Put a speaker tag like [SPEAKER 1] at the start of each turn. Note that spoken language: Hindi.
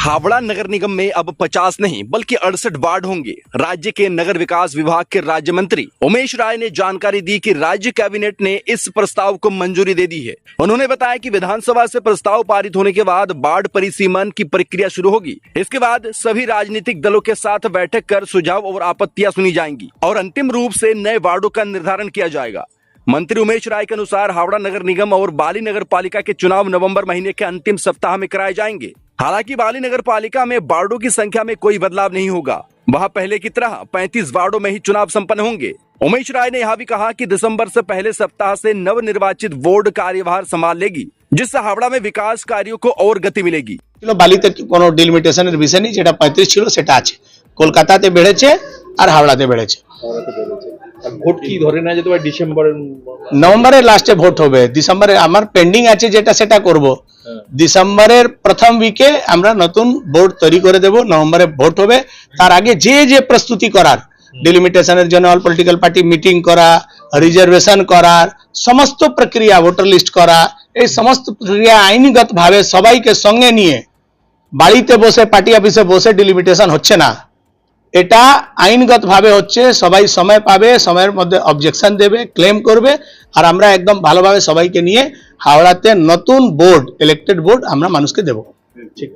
[SPEAKER 1] हावड़ा नगर निगम में अब 50 नहीं बल्कि 68 वार्ड होंगे। राज्य के नगर विकास विभाग के राज्य मंत्री उमेश राय ने जानकारी दी कि राज्य कैबिनेट ने इस प्रस्ताव को मंजूरी दे दी है। उन्होंने बताया कि विधानसभा से प्रस्ताव पारित होने के बाद वार्ड परिसीमन की प्रक्रिया शुरू होगी। इसके बाद सभी राजनीतिक दलों के साथ बैठक कर सुझाव और आपत्तियां सुनी जाएंगी और अंतिम रूप से नए वार्डों का निर्धारण किया जाएगा। मंत्री उमेश राय के अनुसार हावड़ा नगर निगम और बाली नगर पालिका के चुनाव नवंबर महीने के अंतिम सप्ताह में कराए जाएंगे। हालांकि बाली नगर पालिका में वार्डों की संख्या में कोई बदलाव नहीं होगा। वहां पहले की तरह 35 वार्डों में ही चुनाव संपन्न होंगे। उमेश राय ने यह भी कहा कि दिसंबर से पहले सप्ताह से नवनिर्वाचित बोर्ड कार्यभार संभाल लेगी, जिससे हावड़ा में विकास कार्यों को और गति मिलेगी।
[SPEAKER 2] বালিতে কোনো ডিলিমিটেশনের বিষয় নেই, যেটা 35 ছিল সেটা আছে। কলকাতাতে বেড়েছে আর হাওড়াতে বেড়েছে।
[SPEAKER 3] ভোট কি ধরে না যেতে পারে ডিসেম্বরের
[SPEAKER 2] নভেম্বরের লাস্টে ভোট হবে। ডিসেম্বরে আমার পেন্ডিং আছে যেটা সেটা করব। ডিসেম্বরের প্রথম উইকে আমরা নতুন বোর্ড তৈরি করে দেব। নভেম্বরে ভোট হবে। তার আগে যে যে প্রস্তুতি করার, ডিলিমিটেশনের জন্য অল পলিটিক্যাল পার্টি মিটিং করা, রিজার্ভেশন করার সমস্ত প্রক্রিয়া, ভোটার লিস্ট করা, এই সমস্ত প্রক্রিয়া আইনগতভাবে সবাইকে সঙ্গে নিয়ে বাড়িতে বসে পার্টি অফিসে বসে ডিলিমিটেশন হচ্ছে না, এটা আইনগতভাবে হচ্ছে। সবাই সময় পাবে, সময়ের মধ্যে অবজেকশন দেবে, ক্লেম করবে, আর আমরা একদম ভালোভাবে সবাইকে নিয়ে হাওড়াতে নতুন বোর্ড, ইলেক্টেড বোর্ড আমরা মানুষকে দেব।